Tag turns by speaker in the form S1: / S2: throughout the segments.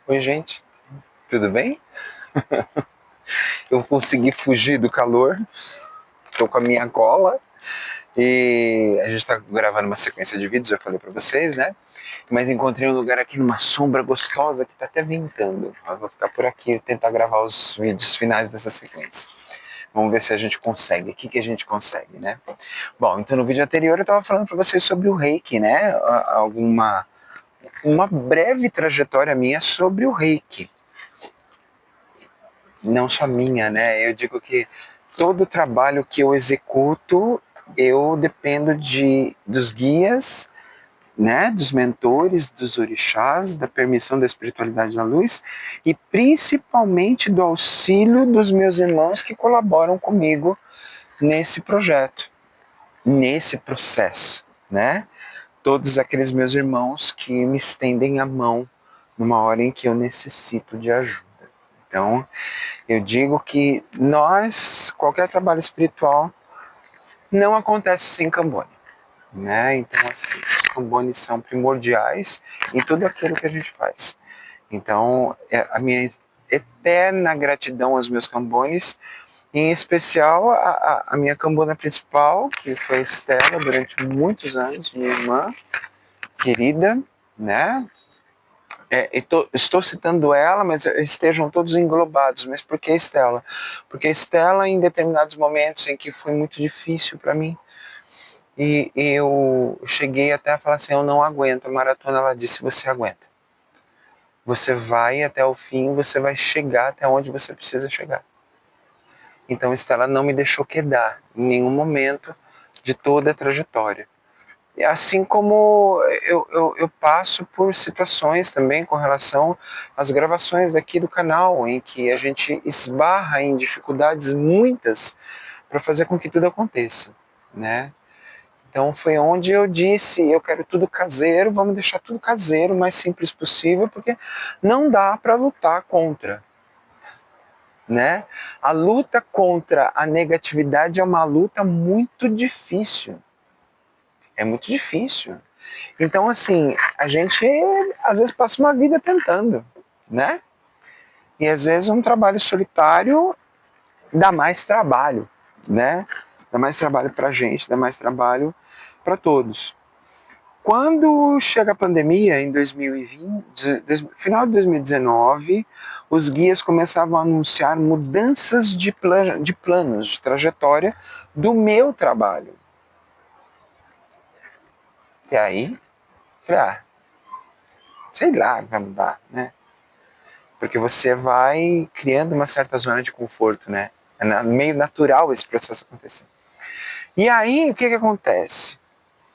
S1: Oi, gente, tudo bem? Eu consegui fugir do calor, estou com a minha cola e a gente está gravando uma sequência de vídeos, eu falei para vocês, né? Mas encontrei um lugar aqui numa sombra gostosa que está até ventando. Eu vou ficar por aqui e tentar gravar os vídeos finais dessa sequência. Vamos ver se a gente consegue, o que, que a gente consegue, né? Bom, então no vídeo anterior eu estava falando para vocês sobre o Reiki, né? Uma breve trajetória minha sobre o Reiki. Não só minha, né? Eu digo que todo trabalho que eu executo, eu dependo dos guias, né, dos mentores, dos orixás, da permissão da espiritualidade da luz e principalmente do auxílio dos meus irmãos que colaboram comigo nesse projeto, nesse processo, né? Todos aqueles meus irmãos que me estendem a mão numa hora em que eu necessito de ajuda. Então, eu digo que qualquer trabalho espiritual não acontece sem Cambone, né? Então, assim, os Cambones são primordiais em tudo aquilo que a gente faz. Então, a minha eterna gratidão aos meus Cambones, em especial a minha Cambona principal, que foi a Estela durante muitos anos, minha irmã querida, né? Estou citando ela, mas estejam todos englobados. Mas por que Estela? Porque Estela, em determinados momentos em que foi muito difícil para mim, e eu cheguei até a falar assim, eu não aguento a maratona, ela disse, você aguenta. Você vai até o fim, você vai chegar até onde você precisa chegar. Então Estela não me deixou quedar em nenhum momento de toda a trajetória. E assim como eu passo por situações também com relação às gravações daqui do canal, em que a gente esbarra em dificuldades muitas para fazer com que tudo aconteça, né? Então foi onde eu disse, eu quero tudo caseiro, vamos deixar tudo caseiro, o mais simples possível, porque não dá para lutar contra, né? A luta contra a negatividade é uma luta muito difícil. É muito difícil. Então, assim, a gente às vezes passa uma vida tentando, né? E às vezes um trabalho solitário dá mais trabalho, né? Dá mais trabalho pra gente, dá mais trabalho para todos. Quando chega a pandemia, em 2020, final de 2019, os guias começavam a anunciar mudanças de planos, de trajetória do meu trabalho. E aí, falei, sei lá, vai mudar, né? Porque você vai criando uma certa zona de conforto, né? É meio natural esse processo acontecer. E aí, o que que acontece?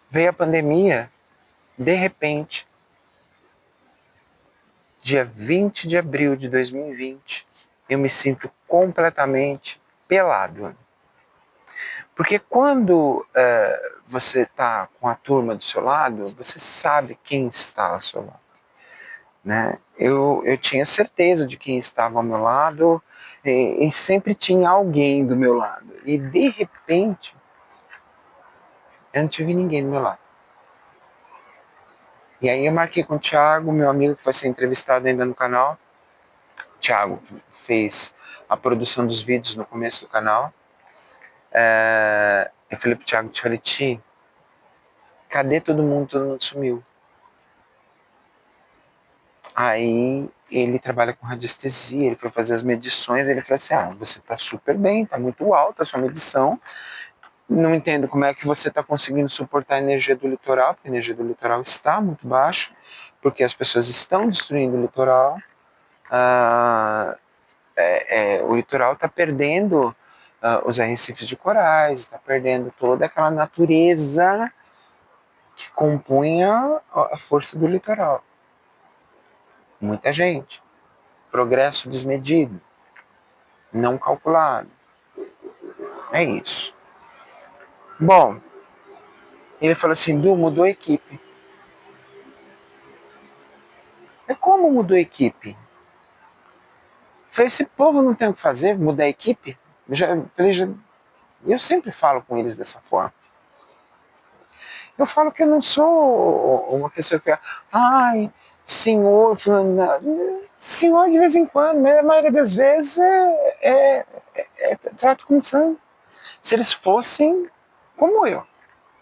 S1: Veio a pandemia, de repente, dia 20 de abril de 2020, eu me sinto completamente pelado. Porque quando você está com a turma do seu lado, você sabe quem está ao seu lado. Né? Eu tinha certeza de quem estava ao meu lado e sempre tinha alguém do meu lado. E de repente, eu não tive ninguém do meu lado. E aí eu marquei com o Thiago, meu amigo que vai ser entrevistado ainda no canal. O Thiago fez a produção dos vídeos no começo do canal. Eu falei pro Thiago, cadê todo mundo? Todo mundo sumiu. Aí ele trabalha com radiestesia, ele foi fazer as medições, ele falou assim, você tá super bem, tá muito alta a sua medição, não entendo como é que você está conseguindo suportar a energia do litoral, porque a energia do litoral está muito baixa, porque as pessoas estão destruindo o litoral, o litoral está perdendo os arrecifes de corais, está perdendo toda aquela natureza que compunha a força do litoral. Muita gente, progresso desmedido, não calculado. É isso. Bom, ele falou assim, Du, mudou a equipe. Mas como mudou a equipe? Eu falei, esse povo não tem o que fazer, mudar a equipe? Eu sempre falo com eles dessa forma. Eu falo que eu não sou uma pessoa que, senhor, senhor de vez em quando, mas a maioria das vezes é trato como se eles fossem como eu,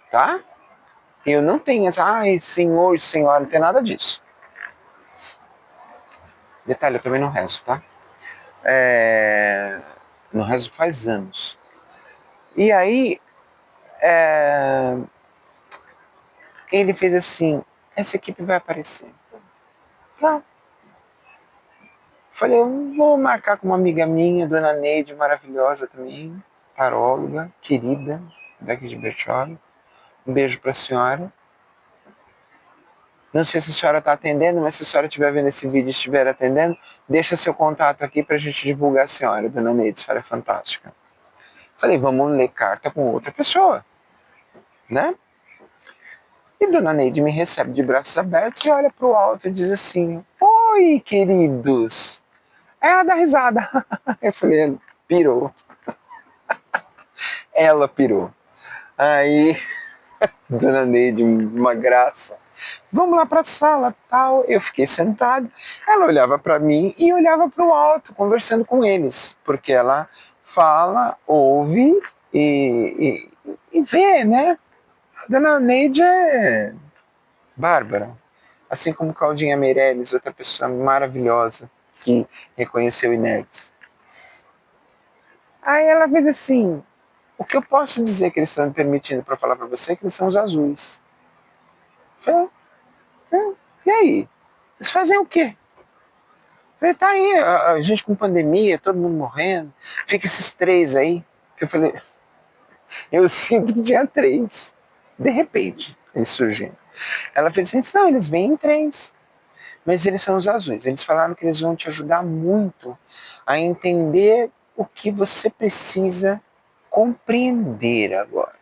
S1: tá? Eu não tenho essa, ai, senhor, senhora, não tem nada disso. Detalhe, eu também não rezo, tá? Não rezo faz anos. E aí, ele fez assim, essa equipe vai aparecer. Tá. Falei, eu vou marcar com uma amiga minha, dona Neide, maravilhosa também, taróloga, querida, daqui de Bertioga. Um beijo para a senhora. Não sei se a senhora está atendendo, mas se a senhora estiver vendo esse vídeo e estiver atendendo, deixa seu contato aqui para a gente divulgar a senhora, dona Neide, a senhora é fantástica. Falei, vamos ler carta com outra pessoa, né? E dona Neide me recebe de braços abertos e olha para o alto e diz assim, oi, queridos. Ela dá risada. Eu falei, pirou. Ela pirou. Aí, dona Neide, uma graça. Vamos lá para a sala, tal. Eu fiquei sentado. Ela olhava para mim e olhava para o alto, conversando com eles, porque ela fala, ouve e vê, né? A dona Neide é bárbara. Assim como Claudinha Meirelles, outra pessoa maravilhosa que reconheceu Inertes. Aí ela fez assim, o que eu posso dizer que eles estão me permitindo para falar para você é que eles são os azuis. Eu falei, e aí? Eles fazem o quê? Eu falei, tá aí, a gente com pandemia, todo mundo morrendo, fica esses três aí. Eu falei, eu sinto que tinha três. De repente, eles surgiram. Ela fez assim, não, eles vêm em três. Mas eles são os azuis. Eles falaram que eles vão te ajudar muito a entender o que você precisa compreender agora.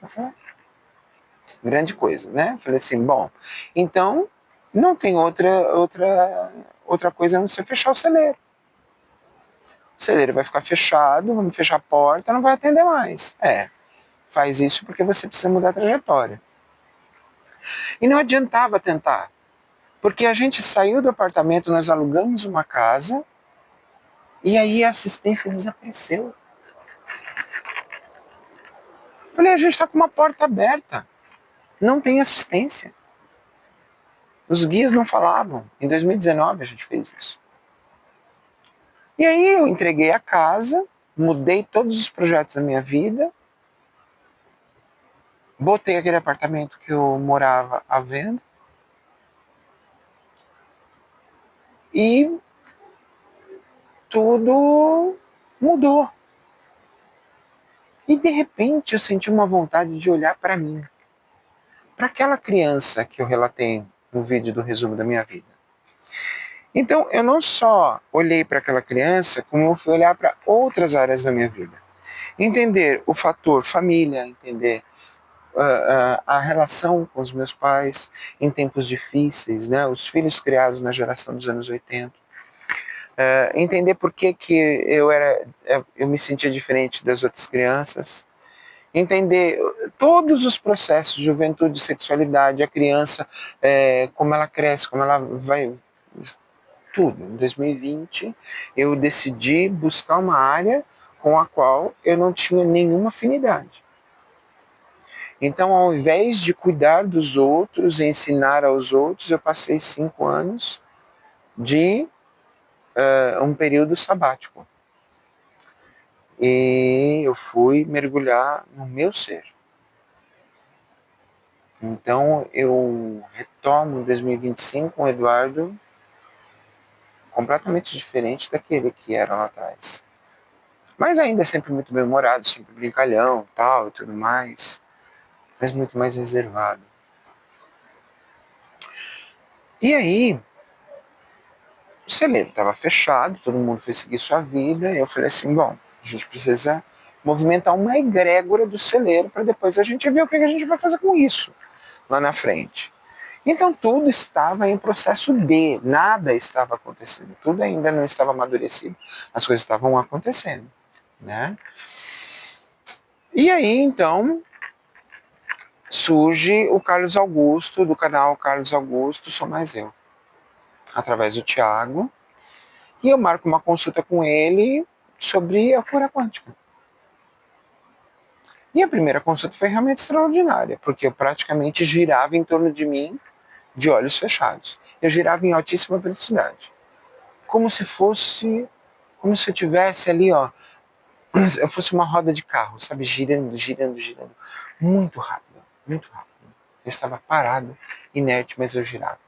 S1: Eu falei, grande coisa, né? Falei assim, bom, então não tem outra coisa a não ser fechar o celeiro. O celeiro vai ficar fechado, vamos fechar a porta, não vai atender mais. Faz isso porque você precisa mudar a trajetória. E não adiantava tentar, porque a gente saiu do apartamento, nós alugamos uma casa, e aí a assistência desapareceu. Falei, a gente está com uma porta aberta, não tem assistência. Os guias não falavam. Em 2019 a gente fez isso. E aí eu entreguei a casa, mudei todos os projetos da minha vida, botei aquele apartamento que eu morava à venda e tudo mudou. E de repente eu senti uma vontade de olhar para mim, para aquela criança que eu relatei no vídeo do resumo da minha vida. Então eu não só olhei para aquela criança, como eu fui olhar para outras áreas da minha vida. Entender o fator família, entender a relação com os meus pais em tempos difíceis, né? Os filhos criados na geração dos anos 80. Entender por que eu me sentia diferente das outras crianças. Entender todos os processos de juventude, sexualidade, a criança, como ela cresce, como ela vai. Tudo. Em 2020, eu decidi buscar uma área com a qual eu não tinha nenhuma afinidade. Então, ao invés de cuidar dos outros, ensinar aos outros, eu passei 5 anos de um período sabático. E eu fui mergulhar no meu ser. Então, eu retomo em 2025 um Eduardo completamente diferente daquele que era lá atrás. Mas ainda sempre muito bem-humorado, sempre brincalhão, tal e tudo mais, mas muito mais reservado. E aí, o celeiro estava fechado, todo mundo foi seguir sua vida, e eu falei assim, bom, a gente precisa movimentar uma egrégora do celeiro para depois a gente ver o que a gente vai fazer com isso lá na frente. Então tudo estava em processo de, nada estava acontecendo, tudo ainda não estava amadurecido, as coisas estavam acontecendo, né? E aí então surge o Carlos Augusto, do canal Carlos Augusto, Sou Mais Eu, através do Tiago, e eu marco uma consulta com ele sobre a cura quântica. E a primeira consulta foi realmente extraordinária, porque eu praticamente girava em torno de mim de olhos fechados. Eu girava em altíssima velocidade. Como se eu tivesse ali, ó, eu fosse uma roda de carro, sabe, girando, girando, girando, muito rápido, muito rápido. Eu estava parado, inerte, mas eu girava.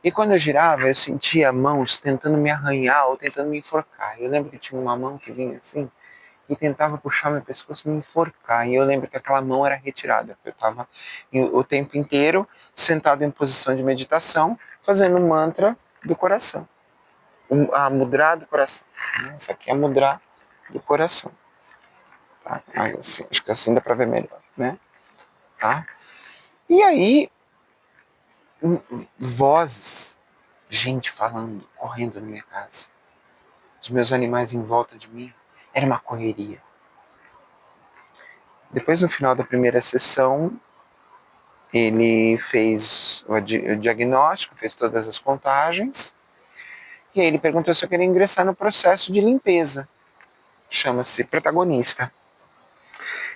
S1: E quando eu girava, eu sentia mãos tentando me arranhar ou tentando me enforcar. Eu lembro que tinha uma mão que vinha assim e tentava puxar meu pescoço e me enforcar. E eu lembro que aquela mão era retirada. Eu estava o tempo inteiro sentado em posição de meditação, fazendo um mantra do coração. A mudra do coração. Isso aqui é a mudra do coração. Tá? Assim, acho que assim dá para ver melhor, né? Tá? E aí, vozes, gente falando, correndo na minha casa. Os meus animais em volta de mim. Era uma correria. Depois, no final da primeira sessão, ele fez o diagnóstico, fez todas as contagens, e aí ele perguntou se eu queria ingressar no processo de limpeza. Chama-se protagonista.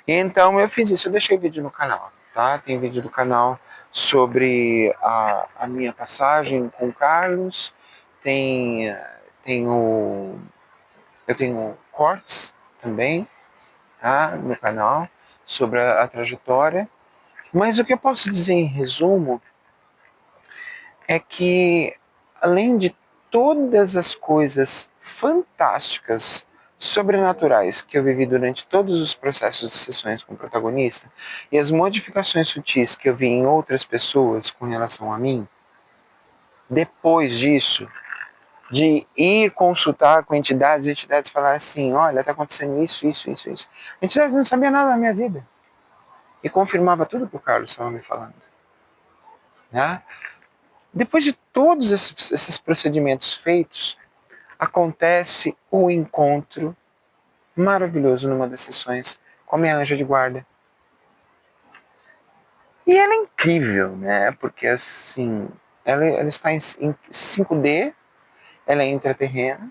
S1: E então eu fiz isso, eu deixei vídeo no canal, tá? Tem vídeo do canal sobre a minha passagem com o Carlos, tem eu tenho cortes também, tá? No canal, sobre a trajetória. Mas o que eu posso dizer em resumo é que, além de todas as coisas fantásticas, sobrenaturais que eu vivi durante todos os processos de sessões com o protagonista e as modificações sutis que eu vi em outras pessoas com relação a mim, depois disso, de ir consultar com entidades, entidades falar assim, olha, está acontecendo isso, isso, isso, isso. A entidade não sabia nada da minha vida. E confirmava tudo que o Carlos estava me falando. Né? Depois de todos esses procedimentos feitos, acontece o encontro maravilhoso numa das sessões com a minha anja de guarda. E ela é incrível, né? Porque assim, ela está em 5D, ela é intraterrena,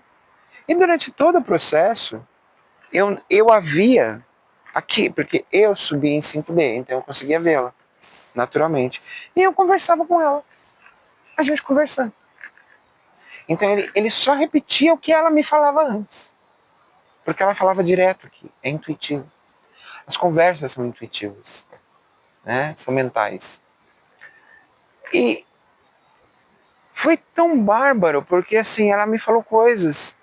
S1: e durante todo o processo, eu a via aqui, porque eu subi em 5D, então eu conseguia vê-la, naturalmente. E eu conversava com ela, a gente conversando. Então ele só repetia o que ela me falava antes. Porque ela falava direto aqui, é intuitivo. As conversas são intuitivas, né? São mentais. E foi tão bárbaro, porque assim, ela me falou coisas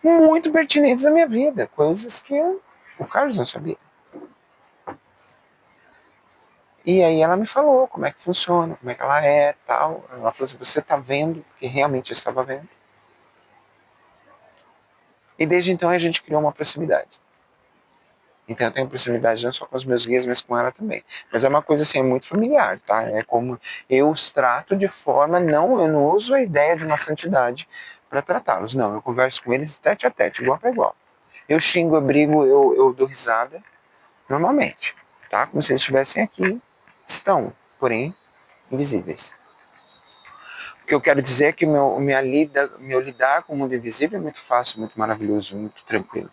S1: muito pertinentes à minha vida, coisas que o Carlos não sabia. E aí ela me falou como é que funciona, como é que ela é, tal. Ela falou assim, você está vendo, porque realmente eu estava vendo. E desde então a gente criou uma proximidade. Então eu tenho proximidade não só com os meus guias, mas com ela também. Mas é uma coisa assim, é muito familiar, tá? É como eu os trato de forma, eu não uso a ideia de uma santidade para tratá-los. Não, eu converso com eles tete a tete, igual para igual. Eu xingo, eu brigo, eu dou risada, normalmente, tá? Como se eles estivessem aqui, estão, porém, invisíveis. O que eu quero dizer é que meu lidar com o mundo invisível é muito fácil, muito maravilhoso, muito tranquilo.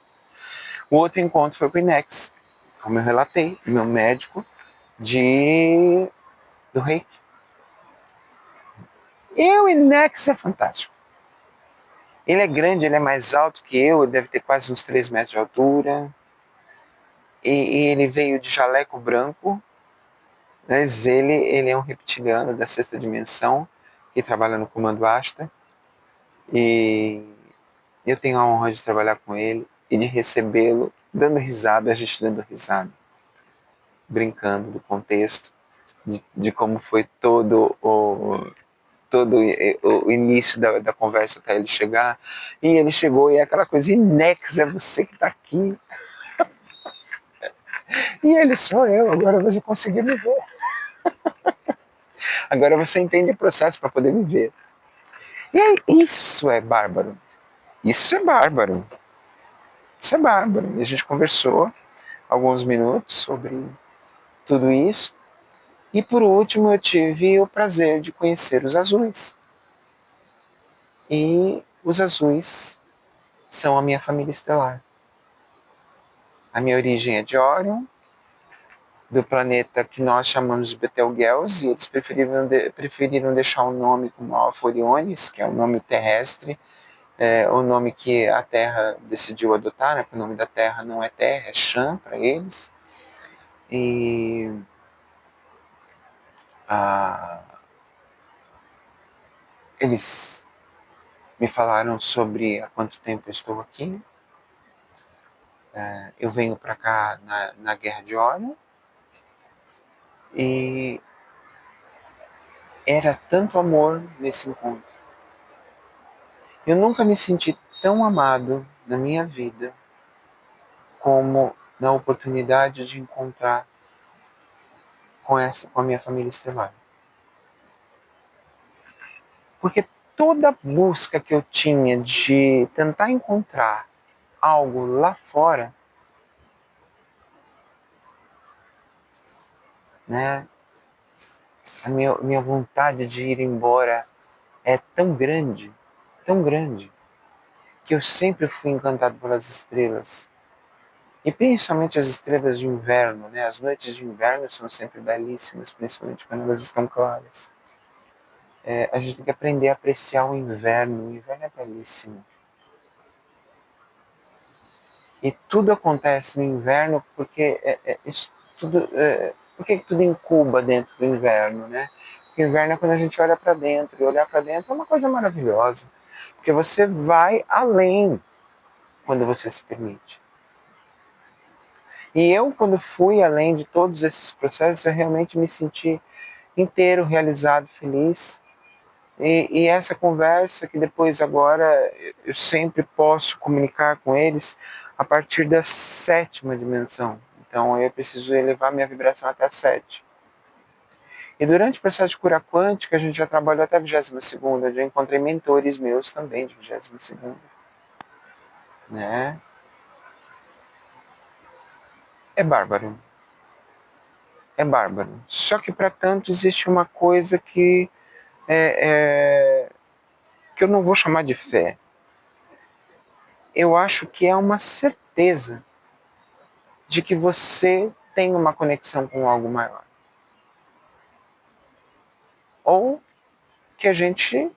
S1: O outro encontro foi com o Inex, como eu relatei, meu médico do Reiki. E o Inex é fantástico. Ele é grande, ele é mais alto que eu, ele deve ter quase uns 3 metros de altura. E ele veio de jaleco branco, mas ele é um reptiliano da sexta dimensão, que trabalha no Comando Asta. E eu tenho a honra de trabalhar com ele e de recebê-lo dando risada, a gente dando risada, brincando do contexto, de como foi todo o início da conversa até ele chegar. E ele chegou e é aquela coisa, Inex, é você que está aqui. E ele, sou eu, agora você conseguiu me ver. Agora você entende o processo para poder me ver. E aí, isso é bárbaro. Isso é bárbaro. Isso é bárbaro. E a gente conversou alguns minutos sobre tudo isso. E por último, eu tive o prazer de conhecer os azuis. E os azuis são a minha família estelar. A minha origem é de Órion, do planeta que nós chamamos de Betelgeuse, e eles preferiram deixar o nome como Alpha Orionis, que é o nome terrestre, o nome que a Terra decidiu adotar, né? Porque o nome da Terra não é Terra, é Chã para eles. E eles me falaram sobre há quanto tempo eu estou aqui. Eu venho para cá na Guerra de Órion, e era tanto amor nesse encontro. Eu nunca me senti tão amado na minha vida como na oportunidade de encontrar com a minha família estelar. Porque toda busca que eu tinha de tentar encontrar algo lá fora, né, a minha vontade de ir embora é tão grande, que eu sempre fui encantado pelas estrelas. E principalmente as estrelas de inverno, né? As noites de inverno são sempre belíssimas, principalmente quando elas estão claras. A gente tem que aprender a apreciar o inverno. O inverno é belíssimo. E tudo acontece no inverno porque isso tudo, por que tudo incuba dentro do inverno, né? Porque o inverno é quando a gente olha para dentro. E olhar para dentro é uma coisa maravilhosa. Porque você vai além quando você se permite. E eu, quando fui além de todos esses processos, eu realmente me senti inteiro, realizado, feliz. E essa conversa que depois agora eu sempre posso comunicar com eles a partir da 7ª dimensão. Então eu preciso elevar minha vibração até a 7. E durante o processo de cura quântica, a gente já trabalhou até a 22ª. Eu já encontrei mentores meus também de 22ª. Né? É bárbaro. É bárbaro. Só que para tanto existe uma coisa que eu não vou chamar de fé. Eu acho que é uma certeza de que você tem uma conexão com algo maior. Ou que a gente